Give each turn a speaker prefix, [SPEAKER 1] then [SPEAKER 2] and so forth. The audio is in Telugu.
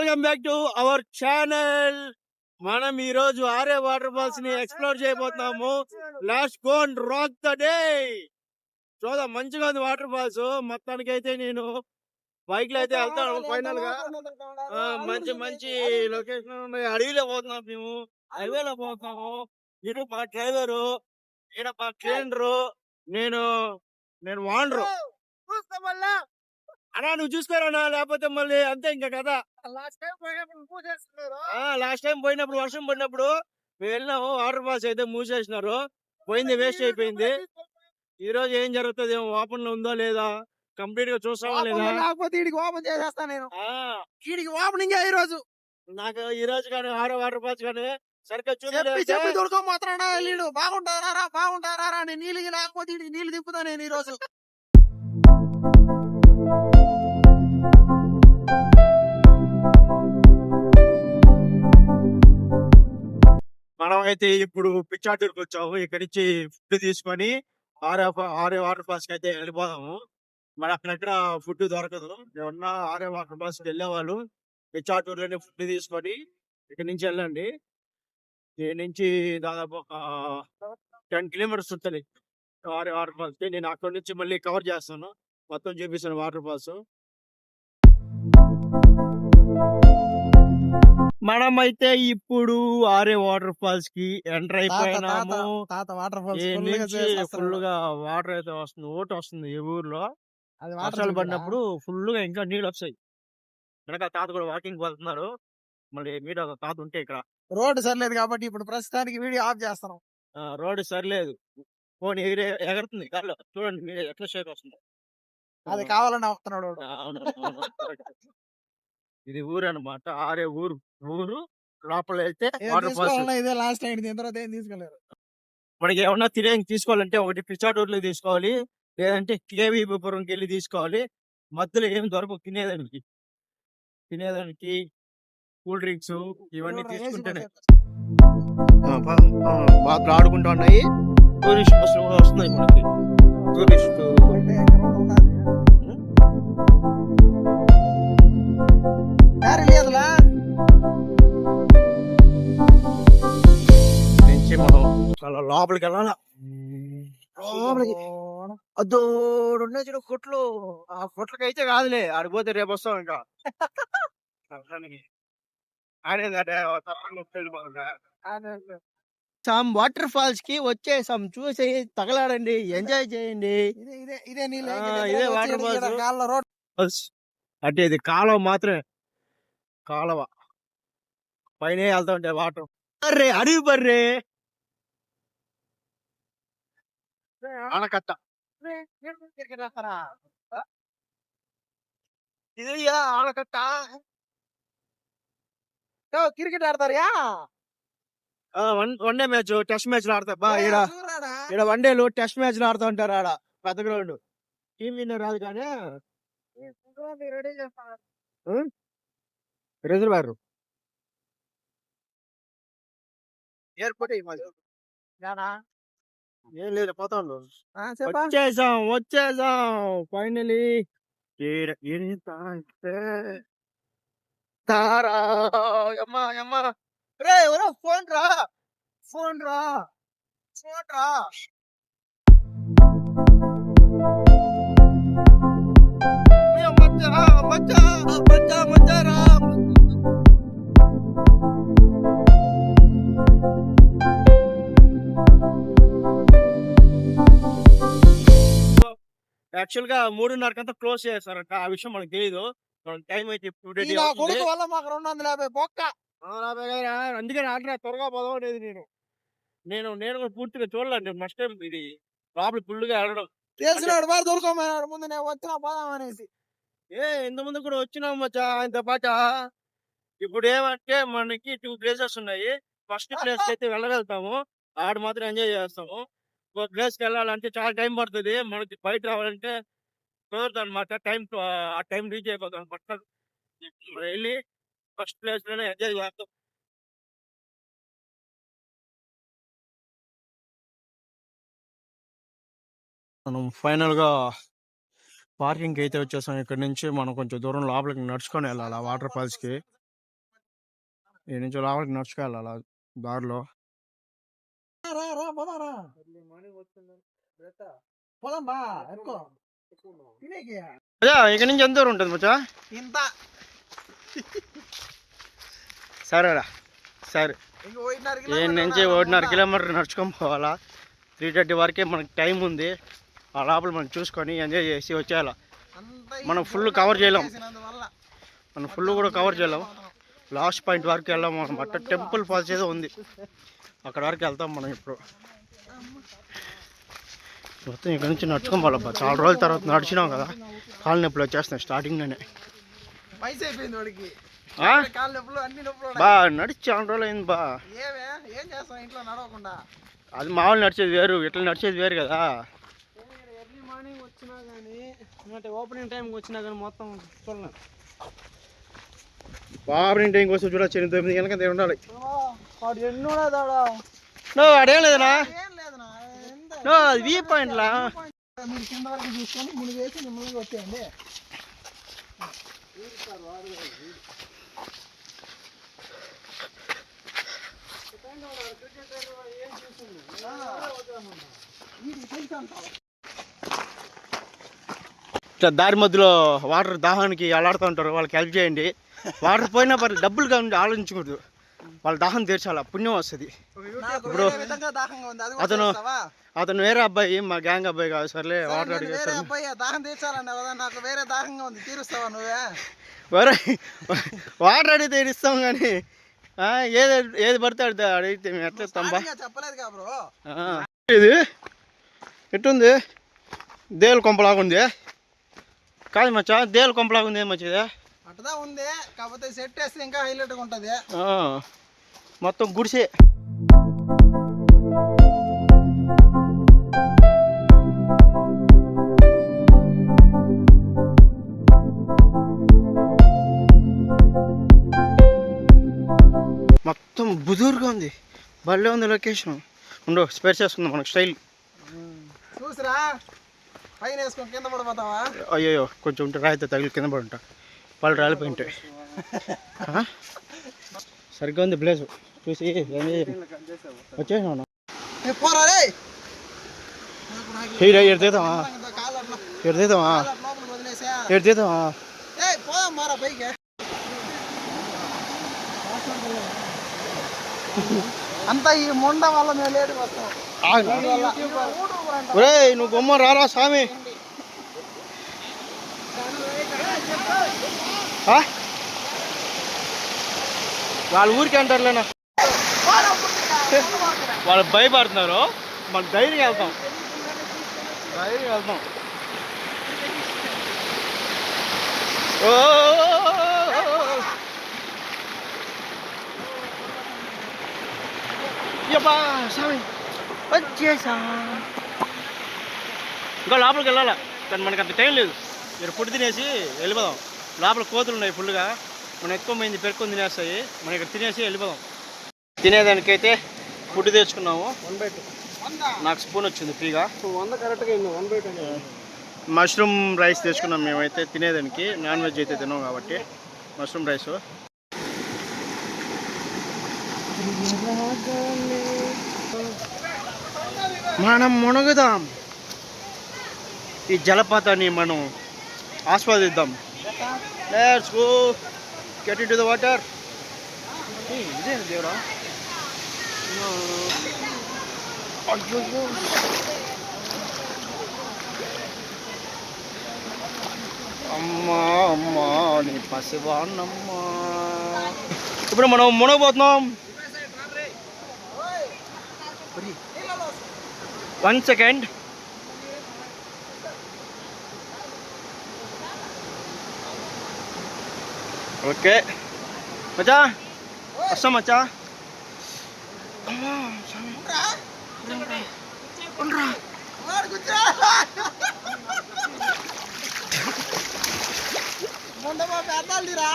[SPEAKER 1] Welcome back to our channel. మనం ఈ రోజు ఆర్ఏ వాటర్ ఫాల్స్ ని ఎక్స్ప్లోర్ చేయబోతున్నాము. Last gone rock the day. చూద్దాం, మంచిగా ఉంది వాటర్ ఫాల్స్. మొత్తానికి అయితే నేను బైక్ లో అయితే వెళ్తాను. ఫైనల్ గా మంచి మంచి లొకేషన్ ఉన్నాయి. అడవిలో పోతున్నాం, మేము హైవేలో పోతున్నాము. ఇటు మా డ్రైవరు, ఈడ మా ట్రైనరు, నేను నేను వాండరు. అన్నా నువ్వు చూసుకోరా, లేకపోతే మళ్ళీ అంతే ఇంకా కదా. లాస్ట్ టైం పోయినప్పుడు వర్షం పడినప్పుడు మేము వెళ్ళినాము. వాటర్ ఫాల్స్ అయితే మూసేసినారు, పోయింది, వేస్ట్ అయిపోయింది. ఈ రోజు ఏం జరుగుతుంది, ఓపెన్ లో ఉందో లేదా, కంప్లీట్ గా చూస్తామా లేదా,
[SPEAKER 2] లేకపోతే వీడికి ఓపెన్ చేసేస్తా నేను. వీడికి ఓపెనింగ్ ఈ రోజు.
[SPEAKER 1] నాకు ఈ రోజు కానీ ఆరో వాటర్ ఫాల్స్ కానీ సరిగ్గా
[SPEAKER 2] చెప్పి దొరక మాత్రం వీళ్ళు బాగుంటారా నేను నీళ్ళు లేకపోతే నీళ్ళు తిప్పుతా నేను ఈ రోజు.
[SPEAKER 1] మనం అయితే ఇప్పుడు పిచ్చాటూరుకి వచ్చాము. ఇక్కడి నుంచి ఫుడ్ తీసుకొని ఆరే వాటర్ ఫాల్స్ కి అయితే వెళ్ళిపోదాము. మరి అక్కడ ఫుడ్ దొరకదు. ఏమన్నా ఆరే వాటర్ ఫాల్స్ కి వెళ్ళే వాళ్ళు పిచ్చాటూరులోనే ఫుడ్ తీసుకొని ఇక్కడ నుంచి వెళ్ళండి. దీని నుంచి దాదాపు ఒక 10 కిలోమీటర్స్ ఉంటుంది ఆరే వాటర్ ఫాల్స్ కి. నేను అక్కడ నుంచి మళ్ళీ కవర్ చేస్తాను, మొత్తం చూపిస్తాను వాటర్ ఫాల్స్. మనమైతే ఇప్పుడు ఆరే వాటర్ ఫాల్స్ కి ఎంటర్ అయిపోయినాము. ఫుల్ గా వాటర్ అయితే వస్తుంది, ఓటు వస్తుంది. ఈ ఊర్లో వర్షాలు పడినప్పుడు ఫుల్ గా ఇంకా నీళ్ళు వస్తాయి. వెనక తాత కూడా వాకింగ్ వెళ్తున్నారు. మళ్ళీ మీరు ఒక తాత ఉంటే ఇక్కడ
[SPEAKER 2] రోడ్డు సరిలేదు కాబట్టి ఇప్పుడు ప్రస్తుతానికి వీడియో ఆఫ్ చేస్తున్నాం.
[SPEAKER 1] రోడ్డు సరిలేదు, ఫోన్ ఎగురుతుంది గాల్లో. చూడండి మీరు ఎట్లా షేక్ వస్తుంది.
[SPEAKER 2] అది కావాలని ఆపుతున్నాడు.
[SPEAKER 1] ఇది ఊరు అనమాట, ఆరే ఊరు. లోపల అయితే వాటర్ ఫాల్స్.
[SPEAKER 2] ఇదే లాస్ట్ టైం, దీని తర్వాత ఏం తీసుకోలేరు.
[SPEAKER 1] మనకి ఏమన్నా తినేకి తీసుకోవాలంటే ఒకటి పిచ్చాటూరులో తీసుకోవాలి, లేదంటే కేవీపురంకి వెళ్ళి తీసుకోవాలి. మధ్యలో ఏం దొరకవు తినేదానికి కూల్ డ్రింక్స్ ఇవన్నీ తీసుకుంటేనే. బాగా ఆడుకుంటా ఉన్నాయి. టూరిస్ట్ బస్సులు కూడా వస్తున్నాయి మనకి. టూరిస్ట్ నుంచి మనం చాలా లోపలికి వెళ్ళాలా. అదోడున్నా చూడు కొట్లు. ఆ కొట్లకి అయితే కాదులే, ఆడిపోతే రేపు వస్తాం ఇంకా. వాటర్ ఫాల్స్ కి వచ్చేసాం. చూసి తగలాడండి, ఎంజాయ్ చేయండి. ఇదే వాటర్ ఫాల్స్. అంటే ఇది కాలువ మాత్రమే, కాలువ పైన వెళ్తా ఉంటాయి వాటర్. అర్రే అడవి బర్రే ఆనకట్ట. ఇది ఆనకట్ట.
[SPEAKER 2] క్రికెట్ ఆడతారా?
[SPEAKER 1] One day match, test match ఆడతారు బా. ఇక్కడ వన్ డేలు టెస్ట్ మ్యాచ్ ఆడుతూ ఉంటారు. ఆడ పెద్ద గ్రౌండ్. టీం విన్నర్ రాదు కానీ రిజర్వాయర్ ఎయిర్పోర్ట్ ఏం లేదు, పోతా వచ్చేసాం ఫైనలీ. తారా అమ్మా రే ఫోన్ రా. యాక్చువల్ గా 3:30 క్లోజ్ చేస్తారంట. ఆ విషయం మనకు తెలియదు. టైం అయితే అందుకని ఆడినా త్వరగా పోదామనేది. నేను కూడా పూర్తిగా చూడలేదు. నెక్స్ట్ టైం ఇది లోపల ఫుల్గా ఆడడం
[SPEAKER 2] తెలిసినాడు. దొరకమన్నాడు ముందు, నేను వచ్చినా పోదాం అనేసి.
[SPEAKER 1] ఇంత ముందు కూడా వచ్చినాం మచ్చా ఇంత పాట. ఇప్పుడు ఏమంటే మనకి 2 ప్లేసెస్ ఉన్నాయి. ఫస్ట్ ప్లేస్ కి అయితే వెళ్ళగలుగుతాము, ఆడ మాత్రం ఎంజాయ్ చేస్తాము. ఒక ప్లేస్ కి వెళ్ళాలంటే చాలా టైం పడుతుంది. మనకి బయట రావాలంటే కుదరదు అనమాట. ఆ టైం రీచ్ అయిపోతాం. పట్టాలి వెళ్ళి ఫస్ట్ ప్లేస్ లోనే ఎంజాయ్ చేస్తాం. మనం ఫైనల్ గా పార్కింగ్ అయితే వచ్చేసాం. ఇక్కడ నుంచి మనం కొంచెం దూరం లోపలికి నడుచుకొని వెళ్ళాలి వాటర్ ఫాల్స్ కి. ఈ నుంచి లోపలికి నడుచుకెళ్ళాలి అలా దారిలో.
[SPEAKER 2] రా రా పోదారా పోదాం బా ఎక్కువ తినేకి
[SPEAKER 1] ఇక్కడ నుంచి ఎంత దూరం ఉంటుంది మచ్చా?
[SPEAKER 2] ఇంత
[SPEAKER 1] సరేరా సరే.
[SPEAKER 2] ఇంక 1.5
[SPEAKER 1] ఈ నుంచి 1.5 కిలోమీటర్ నడుచుకొని పోవాలా. 3:30 వరకే మనకి టైం ఉంది. ఆ లోపల మనం చూసుకొని ఎంజాయ్ చేసి వచ్చేయాలి. మనం ఫుల్ కవర్ చేయలేం, మనం ఫుల్ కూడా కవర్ చేయలేం. లాస్ట్ పాయింట్ వరకు వెళ్ళాం అనమాట. టెంపుల్ ఫాల్స్ ఏదో ఉంది, అక్కడ వరకు వెళ్తాం మనం ఇప్పుడు. మొత్తం ఇక్కడ నుంచి నడుచుకొని పోవాలబ్బా. చాలా రోజుల తర్వాత నడిచినాం కదా, కాళ్ళు నొప్పులు వచ్చేస్తున్నాయి స్టార్టింగ్లోనే. బా నడిచి చాలా రోజులు అయింది బా. అది మామూలు నడిచేది వేరు, ఇట్లా నడిచేది వేరు కదా.
[SPEAKER 2] ఎర్లీ మార్నింగ్ వచ్చినా కానీ అంటే ఓపెనింగ్ టైంకి వచ్చినా కానీ మొత్తం చూడలేదు.
[SPEAKER 1] ఓపెనింగ్ టైంకి వస్తే చూడ 9 గంటలకి ఉండాలి.
[SPEAKER 2] వాడు ఎన్నున్నాడా
[SPEAKER 1] అదేం లేదనా, అది వ్యూ పాయింట్లా.
[SPEAKER 2] మీరు కింద వరకు చూసుకొని ముందు వేసి నిమ్మలంగా వచ్చేయండి.
[SPEAKER 1] ఇట్లా దారి మధ్యలో వాటర్ దాహానికి అలాడుతూ ఉంటారు, వాళ్ళకి హెల్ప్ చేయండి. వాటర్ పోయినా పర్లేదు, డబ్బులుగా ఉండి ఆలోచించకూడదు. వాళ్ళ దాహం తీర్చాల, పుణ్యం వస్తుంది. ఇప్పుడు అతను వేరే అబ్బాయి, మా గ్యాంగ్ అబ్బాయి కాదు. సర్లే వాటర్ అడిగేస్తాను. వేరే వాటర్ అడిగితే ఇస్తాం కానీ ఏది పడితే అడిగితే మేము ఎట్లా ఇస్తాం బా. ఇది ఎట్టుంది? దేవుల కొంపలాగుంది కాదు మచ్చా, దేవుల కొంపలాగుంది. ఏం మంచిది
[SPEAKER 2] అట్టదా ఉంది, కాకపోతే సెట్ వేస్తే ఇంకా హైలైట్గా ఉంటుంది.
[SPEAKER 1] మొత్తం గుడిసే. మొత్తం బుదురుగా ఉంది, భలే ఉంది లొకేషన్. ఉండో స్పేర్ చేసుకుందాం మనకు స్టైల్.
[SPEAKER 2] చూసిరా పైన వేసుకొని కింద పడిపోతావా?
[SPEAKER 1] అయ్యో కొంచెం ఉంటే రాయితే తగిలి కింద పడి ఉంటా, వాళ్ళు రాలిపోయి ఉంటాయి. సరిగ్గా ఉంది ప్లేస్ చూసి వచ్చేసాను. ఎడతీద్దామా ఎడతీద్దామా ఎడతీద్దామా?
[SPEAKER 2] అంతా ఈ మొండ వల్ల మేము లేటుగా వస్తాం.
[SPEAKER 1] ఒరే నువ్వు బొమ్మ రారా స్వామి. వాళ్ళ ఊరికి అంటారులేనా, వాళ్ళు భయపడుతున్నారు. మన ధైర్యం వెళ్తాం, ధైర్యం వెళ్తాం. ఓ స్వామి వచ్చేసా. ఇంకా లోపలికి వెళ్ళాలా, కానీ మనకి అంత టైం లేదు. మీరు ఫుడ్ తినేసి వెళ్ళిపోదాం. లోపల కోతులు ఉన్నాయి ఫుల్గా, మనం ఎక్కువ మంది పెరుక్కొని తినేస్తాయి. మనం ఇక్కడ తినేసి వెళ్ళిపోదాం. తినేదానికైతే ఫుడ్ తెచ్చుకున్నాము.
[SPEAKER 2] 1/2
[SPEAKER 1] నాకు స్పూన్ వచ్చింది ఫ్రీగా.
[SPEAKER 2] 100 కరెక్ట్గా అయింది. 1/2
[SPEAKER 1] మష్రూమ్ రైస్ తెచ్చుకున్నాం మేమైతే తినేదానికి. నాన్ వెజ్ అయితే తిన్నాం కాబట్టి మష్రూమ్ రైస్. మనం మునుగుదాం, ఈ జలపాతాన్ని మనం ఆస్వాదిద్దాం. Let's go get into the water. ఇదే దేవుడా, అమ్మా అమ్మా నీ పసివాణమ్మా. ఇప్పుడు మనం మునగబోతున్నాం. 1 సెకండ్. ఓకే మచ్చా, వస్తాం మచ్చా.
[SPEAKER 2] మొండ పెద్దాలిరా.